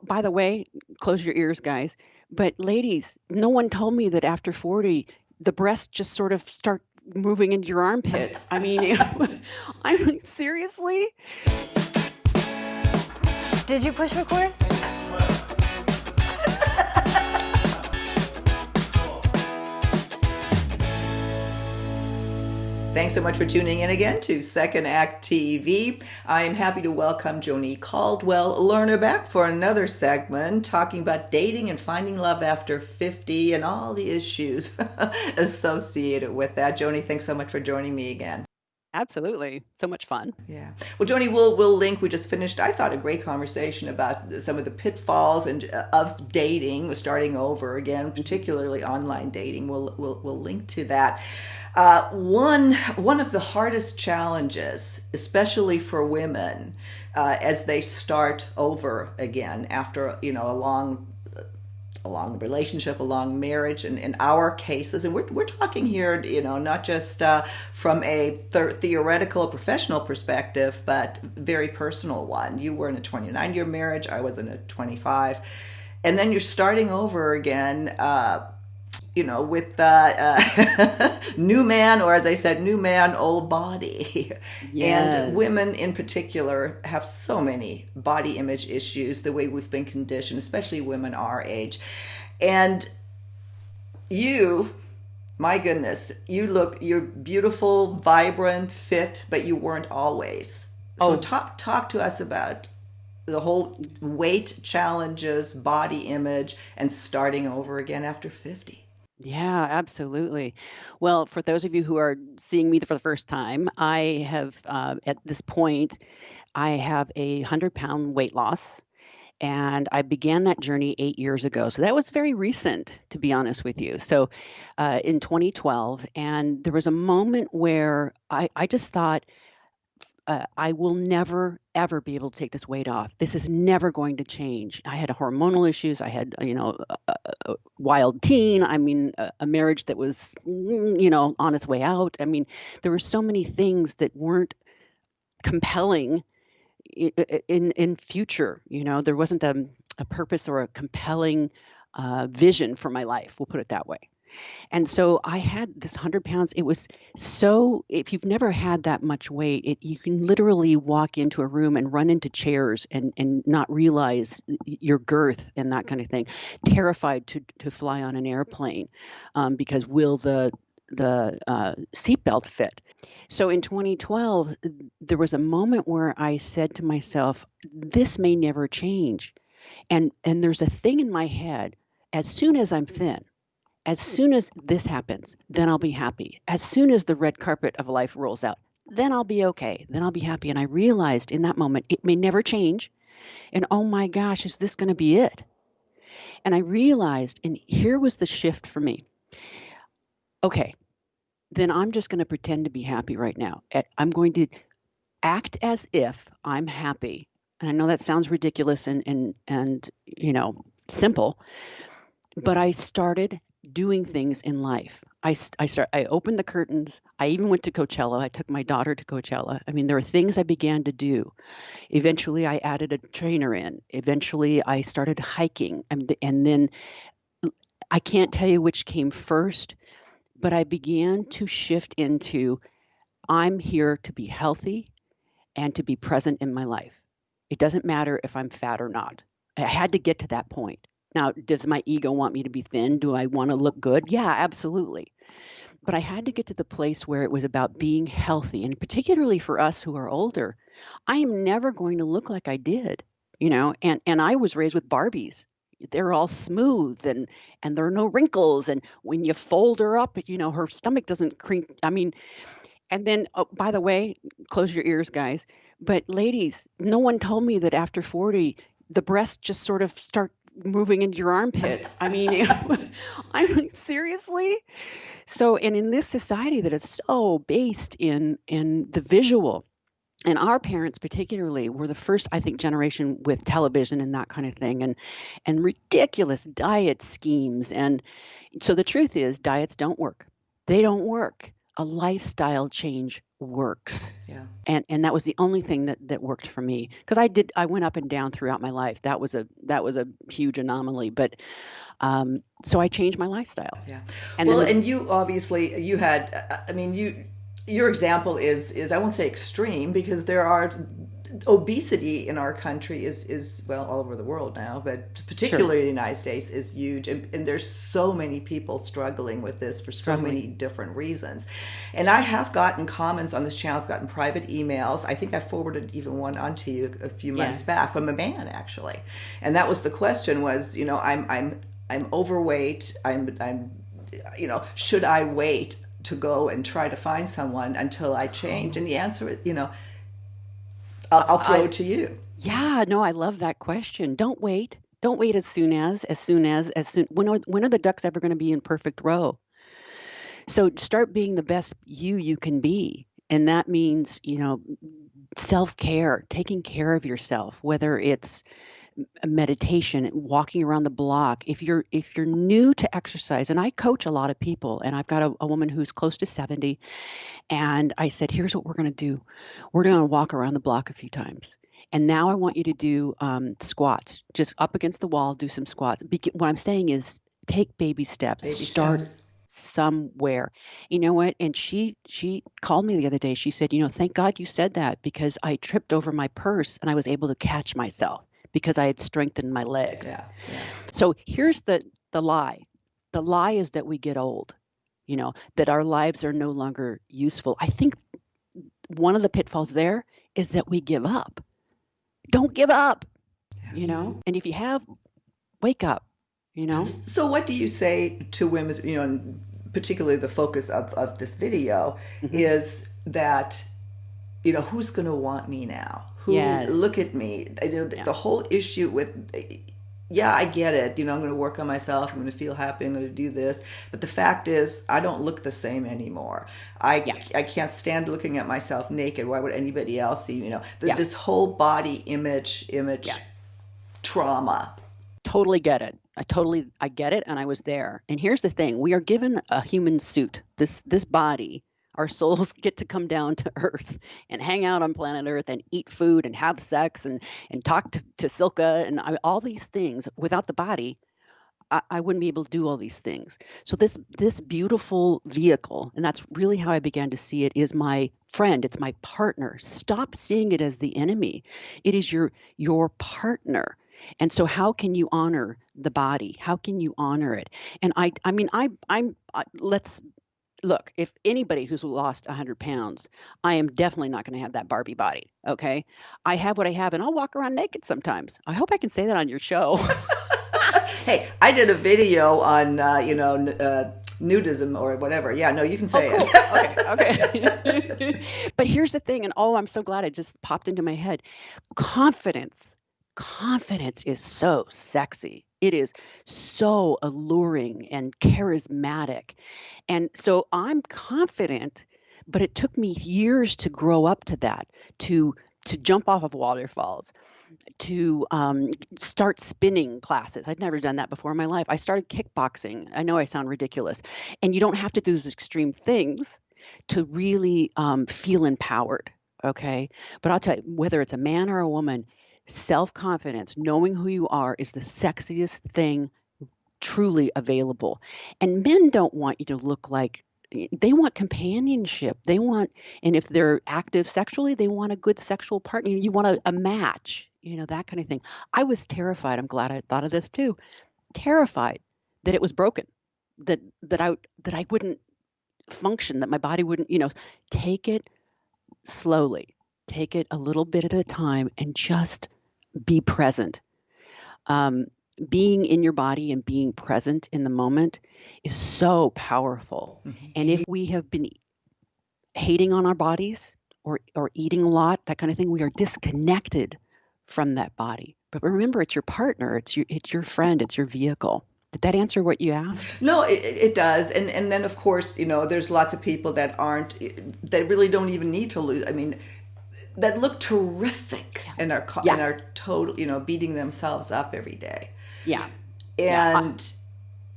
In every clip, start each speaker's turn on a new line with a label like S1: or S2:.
S1: By the way, close your ears, guys. But ladies, no one told me that after 40, the breasts just sort of start moving into your armpits. I mean, I'm like, seriously?
S2: Did you push record?
S3: Thanks so much for tuning in again to Second Act TV. I am happy to welcome Joni Caldwell, Lerner, back for another segment talking about dating and finding love after 50 and all the issues associated with that. Joni, thanks so much for joining me again.
S1: Absolutely. So much fun.
S3: Yeah. Well, Joni, we'll link. We just finished, I thought, a great conversation about some of the pitfalls and of dating, starting over again, particularly online dating. We'll link to that. One of the hardest challenges, especially for women, as they start over again after a long relationship, a long marriage, and in our cases, and we're talking here, not just from a theoretical professional perspective, but very personal one. You were in a 29-year marriage, I was in a 25, and then you're starting over again, with new man, or as I said, new man, old body.
S1: Yes.
S3: And women in particular have so many body image issues, the way we've been conditioned, especially women our age. And you, my goodness, you're beautiful, vibrant, fit, but you weren't always. So talk to us about the whole weight challenges, body image, and starting over again after 50.
S1: Yeah, absolutely. Well, for those of you who are seeing me for the first time, I have, at this point, I have a 100-pound weight loss, and I began that journey 8 years ago. So that was very recent, to be honest with you. So in 2012, and there was a moment where I just thought, I will never, ever be able to take this weight off. This is never going to change. I had hormonal issues. I had, a wild teen. I mean, a marriage that was, on its way out. I mean, there were so many things that weren't compelling in future. There wasn't a purpose or a compelling vision for my life. We'll put it that way. And so I had this 100 pounds. It was so, if you've never had that much weight, you can literally walk into a room and run into chairs and not realize your girth and that kind of thing. Terrified to fly on an airplane because will the seatbelt fit? So in 2012, there was a moment where I said to myself, this may never change. And there's a thing in my head, as soon as I'm thin, as soon as this happens, then I'll be happy. As soon as the red carpet of life rolls out, then I'll be okay. Then I'll be happy. And I realized in that moment, it may never change. And oh my gosh, is this going to be it? And I realized, and here was the shift for me. Okay, then I'm just going to pretend to be happy right now. I'm going to act as if I'm happy. And I know that sounds ridiculous and simple, but I started doing things in life. I opened the curtains. I even went to Coachella. I took my daughter to Coachella. I mean, there are things I began to do. Eventually, I added a trainer in. Eventually, I started hiking. And then I can't tell you which came first, but I began to shift into, I'm here to be healthy and to be present in my life. It doesn't matter if I'm fat or not. I had to get to that point. Now, does my ego want me to be thin? Do I want to look good? Yeah, absolutely. But I had to get to the place where it was about being healthy. And particularly for us who are older, I am never going to look like I did, and I was raised with Barbies. They're all smooth and there are no wrinkles. And when you fold her up, her stomach doesn't creak. I mean, and then, by the way, close your ears, guys. But ladies, no one told me that after 40, the breasts just sort of start moving into your armpits. I mean, I'm like, seriously? So, and in this society that is so based in the visual, and our parents particularly were the first, I think, generation with television and that kind of thing, and ridiculous diet schemes. And so the truth is, diets don't work. They don't work. A lifestyle change works.
S3: Yeah.
S1: And that was the only thing that worked for me, because I went up and down throughout my life. That was a huge anomaly, but so I changed my lifestyle.
S3: Yeah.
S1: And
S3: Well,
S1: then
S3: and you obviously you had. I mean, your example is I won't say extreme, because there are obesity in our country is well, all over the world now, but particularly the United States is huge, and there's so many people struggling with this for so many different reasons. And I have gotten comments on this channel. I've gotten private emails. I think I forwarded even one onto you a few months back from a man, actually, and that was the question was, I'm overweight. I'm should I wait to go and try to find someone until I change? And the answer is, I'll throw it to you.
S1: Yeah, no, I love that question. Don't wait. Don't wait as soon. When are the ducks ever going to be in perfect row? So start being the best you can be. And that means, self-care, taking care of yourself, whether it's meditation, walking around the block. If you're new to exercise, and I coach a lot of people, and I've got a woman who's close to 70, and I said, here's what we're going to do. We're going to walk around the block a few times. And now I want you to do squats, just up against the wall, do some squats. What I'm saying is take baby steps, start somewhere. You know what? And she called me the other day. She said, thank God you said that, because I tripped over my purse and I was able to catch myself because I had strengthened my legs.
S3: Yeah.
S1: So here's the lie. The lie is that we get old, that our lives are no longer useful. I think one of the pitfalls there is that we give up. Don't give up, and if you have, wake up,
S3: So what do you say to women, and particularly the focus of this video is that, who's going to want me now? Look at me. The whole issue with, I get it. I'm going to work on myself. I'm going to feel happy. I'm going to do this. But the fact is, I don't look the same anymore. I can't stand looking at myself naked. Why would anybody else see? This whole body image trauma.
S1: Totally get it. I get it. And I was there. And here's the thing. We are given a human suit, this body. Our souls get to come down to Earth and hang out on planet Earth and eat food and have sex and talk to Silka and all these things. Without the body, I wouldn't be able to do all these things. So this beautiful vehicle, and that's really how I began to see it, is my friend. It's my partner. Stop seeing it as the enemy. It is your partner. And so how can you honor the body? How can you honor it? And let's look, if anybody who's lost 100 pounds, I am definitely not going to have that Barbie body. Okay. I have what I have, and I'll walk around naked sometimes. I hope I can say that on your show.
S3: Hey, I did a video on, nudism or whatever. Yeah, no, you can say
S1: cool.
S3: it.
S1: Okay. But here's the thing. And I'm so glad it just popped into my head. Confidence is so sexy. It is so alluring and charismatic. And so I'm confident, but it took me years to grow up to that, to jump off of waterfalls, to start spinning classes. I'd never done that before in my life. I started kickboxing. I know I sound ridiculous. And you don't have to do those extreme things to really feel empowered. Okay. But I'll tell you, whether it's a man or a woman, self-confidence, knowing who you are, is the sexiest thing truly available. And men don't want you to look like, they want companionship. And if they're active sexually, they want a good sexual partner. You want a match, that kind of thing. I was terrified. I'm glad I thought of this too. Terrified that it was broken, that I wouldn't function, that my body wouldn't, take it slowly, take it a little bit at a time, and just be present. Being in your body and being present in the moment is so powerful. Mm-hmm. And if we have been hating on our bodies or eating a lot, that kind of thing, we are disconnected from that body. But remember, it's your partner, it's your friend, it's your vehicle. Did that answer what you asked?
S3: No, it does. And then, of course, there's lots of people that really don't even need to lose. I mean, that look terrific and are total, beating themselves up every day.
S1: Yeah.
S3: And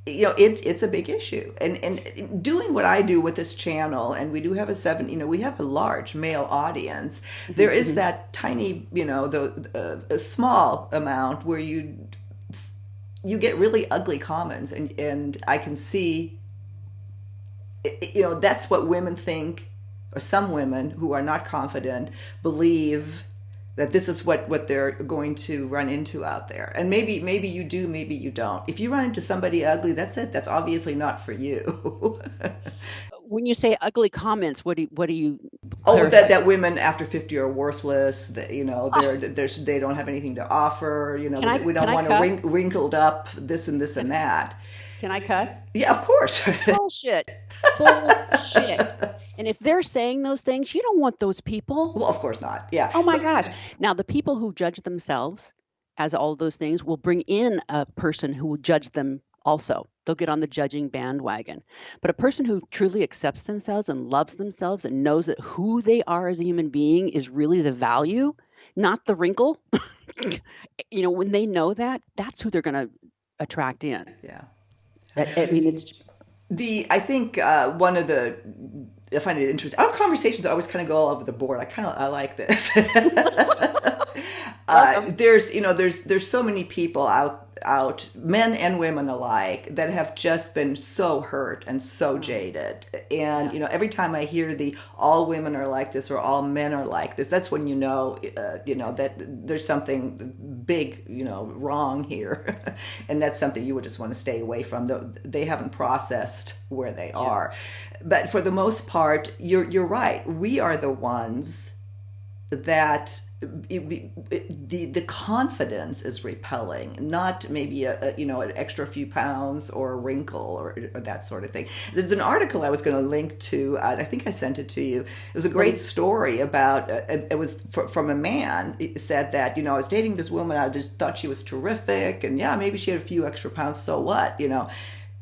S3: it's a big issue, and doing what I do with this channel, and we do have we have a large male audience. There is that tiny, a small amount where you get really ugly comments, and I can see, that's what women think, or some women who are not confident believe that this is what they're going to run into out there. And maybe you do, maybe you don't. If you run into somebody ugly, that's it. That's obviously not for you.
S1: When you say ugly comments, what do you
S3: Oh,
S1: clarify?
S3: that women after 50 are worthless. That they don't have anything to offer.
S1: Can I
S3: We
S1: can
S3: don't
S1: I
S3: want
S1: cuss?
S3: wrinkled up this and this and that.
S1: Can I cuss?
S3: Yeah, of course.
S1: Bullshit. Bullshit. And if they're saying those things, you don't want those people.
S3: Well, of course not. Yeah,
S1: Oh my
S3: but
S1: gosh. Now, the people who judge themselves as all those things will bring in a person who will judge them also. They'll get on the judging bandwagon. But a person who truly accepts themselves and loves themselves and knows that who they are as a human being is really the value, not the wrinkle. When they know that, that's who they're going to attract in.
S3: yeah.
S1: I mean, it's
S3: I think one of the I find it interesting. Our conversations always kind of go all over the board. I like this.
S1: welcome.
S3: There's so many people out, men and women alike, that have just been so hurt and so jaded. And
S1: Yeah.
S3: every time I hear the all women are like this or all men are like this, that's when that there's something big wrong here, and that's something you would just want to stay away from. They haven't processed where they are, but for the most part, you're right. We are the ones that the confidence is repelling, not maybe an extra few pounds or a wrinkle or that sort of thing. There's an article I was going to link to. I think I sent it to you. It was a great story about. It was from a man. It said that I was dating this woman. I just thought she was terrific, and yeah, maybe she had a few extra pounds. So what,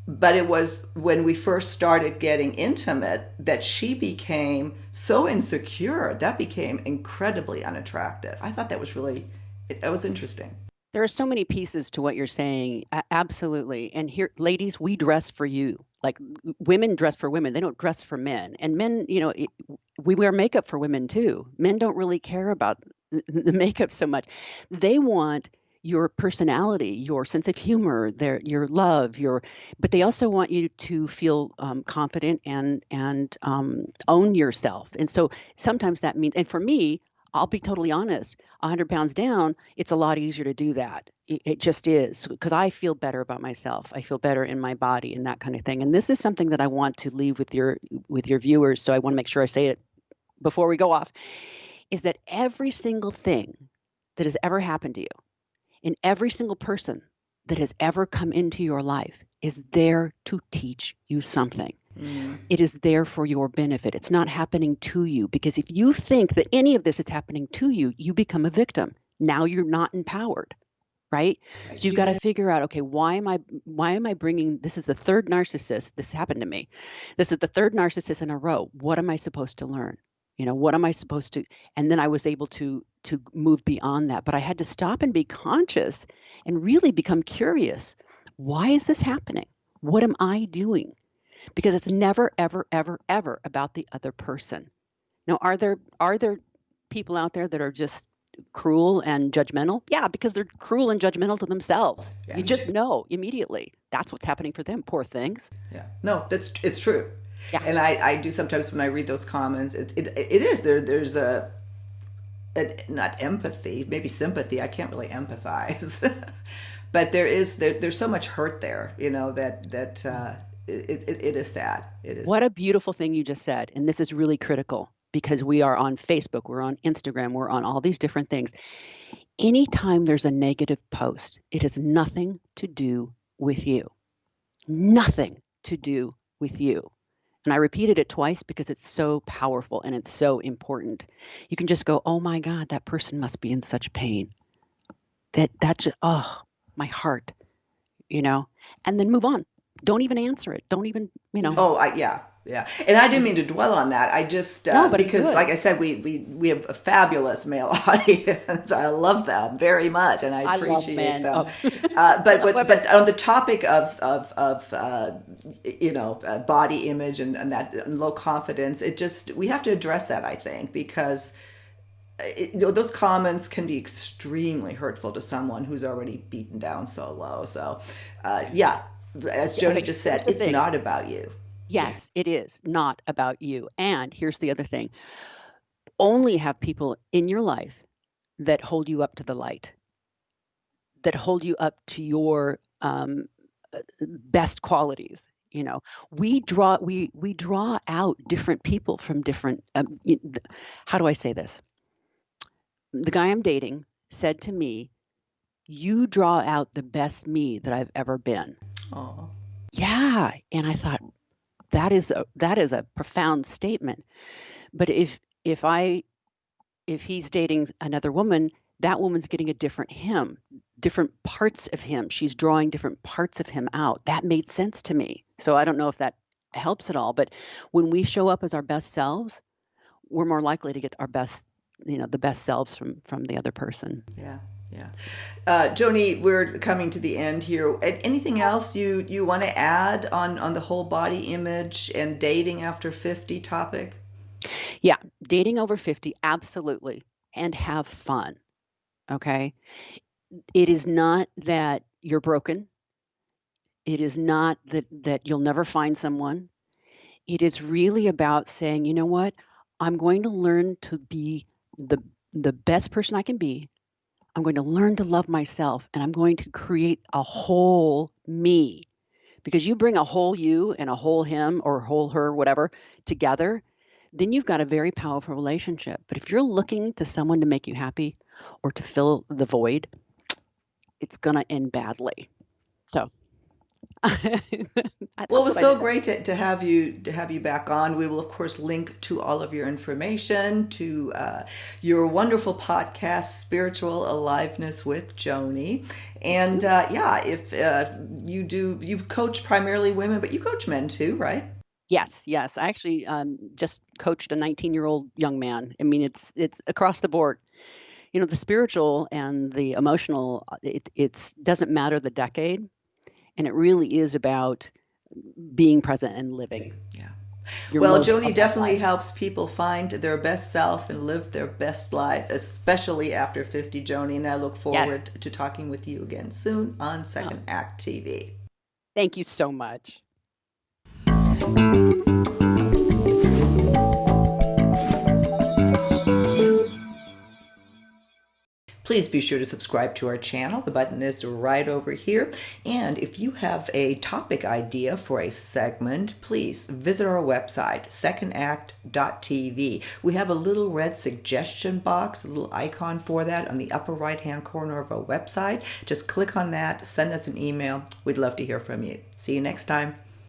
S3: But it was when we first started getting intimate that she became so insecure that became incredibly unattractive. I thought that was it was interesting.
S1: There are so many pieces to what you're saying. Absolutely. And here, ladies, we dress for you. Like women dress for women. They don't dress for men. And men, we wear makeup for women too. Men don't really care about the makeup so much. They want your personality, your sense of humor, your love, but they also want you to feel confident and own yourself. And so sometimes that means, and for me, I'll be totally honest, 100 pounds down, it's a lot easier to do that. It just is, because I feel better about myself. I feel better in my body and that kind of thing. And this is something that I want to leave with your viewers. So I want to make sure I say it before we go off, is that every single thing that has ever happened to you, and every single person that has ever come into your life is there to teach you something. It is there for your benefit. It's not happening to you, because if you think that any of this is happening to you, you become a victim. Now you're not empowered, right? So you've got to figure out, okay, why am I bringing, this is the third narcissist, this happened to me. This is the third narcissist in a row. What am I supposed to learn? What am I supposed to, and then I was able to move beyond that. But I had to stop and be conscious and really become curious. Why is this happening? What am I doing? Because it's never, ever, ever, ever about the other person. Now, are there people out there that are just cruel and judgmental? Yeah, because they're cruel and judgmental to themselves.
S3: Yeah.
S1: You just know immediately that's what's happening for them. Poor things.
S3: Yeah. No, it's true.
S1: Yeah.
S3: And I do sometimes when I read those comments, it is there's not empathy, maybe sympathy. I can't really empathize, but there's so much hurt there, that it is sad. It is.
S1: What a beautiful thing you just said. And this is really critical, because we are on Facebook, we're on Instagram, we're on all these different things. Anytime there's a negative post, it has nothing to do with you. Nothing to do with you. And I repeated it twice because it's so powerful and it's so important. You can just go, oh my God, that person must be in such pain. That's just, oh, my heart, and then move on. Don't even answer it. Don't even,
S3: Oh, yeah. Yeah, and I didn't mean to dwell on that. I just
S1: No, but it's
S3: because,
S1: good.
S3: like I said, we have a fabulous male audience. I love them very much, and I
S1: I love
S3: appreciate
S1: men.
S3: them.
S1: Oh,
S3: But
S1: not women.
S3: on the topic of body image and that and low confidence, it just we have to address that. I think because those comments can be extremely hurtful to someone who's already beaten down so low. So, yeah, as Joni
S1: Okay,
S3: just
S1: here's
S3: said,
S1: the
S3: it's
S1: thing.
S3: not about you.
S1: Yes, it is not about you. And here's the other thing. Only have people in your life that hold you up to the light, that hold you up to your best qualities. We draw out different people from different. How do I say this? The guy I'm dating said to me, "You draw out the best me that I've ever been."
S3: Oh,
S1: Yeah, and I thought that is a profound statement. But if he's dating another woman, that woman's getting a different him, different parts of him. She's drawing different parts of him out. That made sense to me. So I don't know if that helps at all, but when we show up as our best selves, we're more likely to get our best, the best selves from the other person.
S3: yeah. Yeah.
S1: So,
S3: Joni, we're coming to the end here. Anything else you want to add on the whole body image and dating after 50 topic?
S1: yeah, dating over 50, absolutely, and have fun. Okay. It is not that you're broken. It is not that you'll never find someone. It is really about saying, "You know what? I'm going to learn to be the the best person I can be. I'm going to learn to love myself, and I'm going to create a whole me." Because you bring a whole you and a whole him or whole her, whatever, together, then you've got a very powerful relationship. But if you're looking to someone to make you happy or to fill the void, it's going to end badly. So
S3: Well, it
S1: that's
S3: was
S1: what I
S3: so
S1: think.
S3: great to have you back on. We will of course link to all of your information to your wonderful podcast, Spiritual Aliveness with Joni. And yeah, if you coach primarily women, but you coach men too, right?
S1: Yes, yes. I actually just coached a 19-year-old young man. I mean, it's across the board. The spiritual and the emotional. It's doesn't matter the decade, and it really is about being present and living
S3: Yeah.
S1: your
S3: Well,
S1: most
S3: Joni
S1: upright
S3: definitely
S1: life.
S3: helps people find their best self and live their best life, especially after 50, Joni. And I look forward
S1: Yes.
S3: to talking with you again soon on
S1: Oh,
S3: Second Act TV.
S1: thank you so much.
S3: Please be sure to subscribe to our channel. The button is right over here. And if you have a topic idea for a segment, please visit our website, secondact.tv. We have a little red suggestion box, a little icon for that on the upper right-hand corner of our website. Just click on that, send us an email. We'd love to hear from you. See you next time.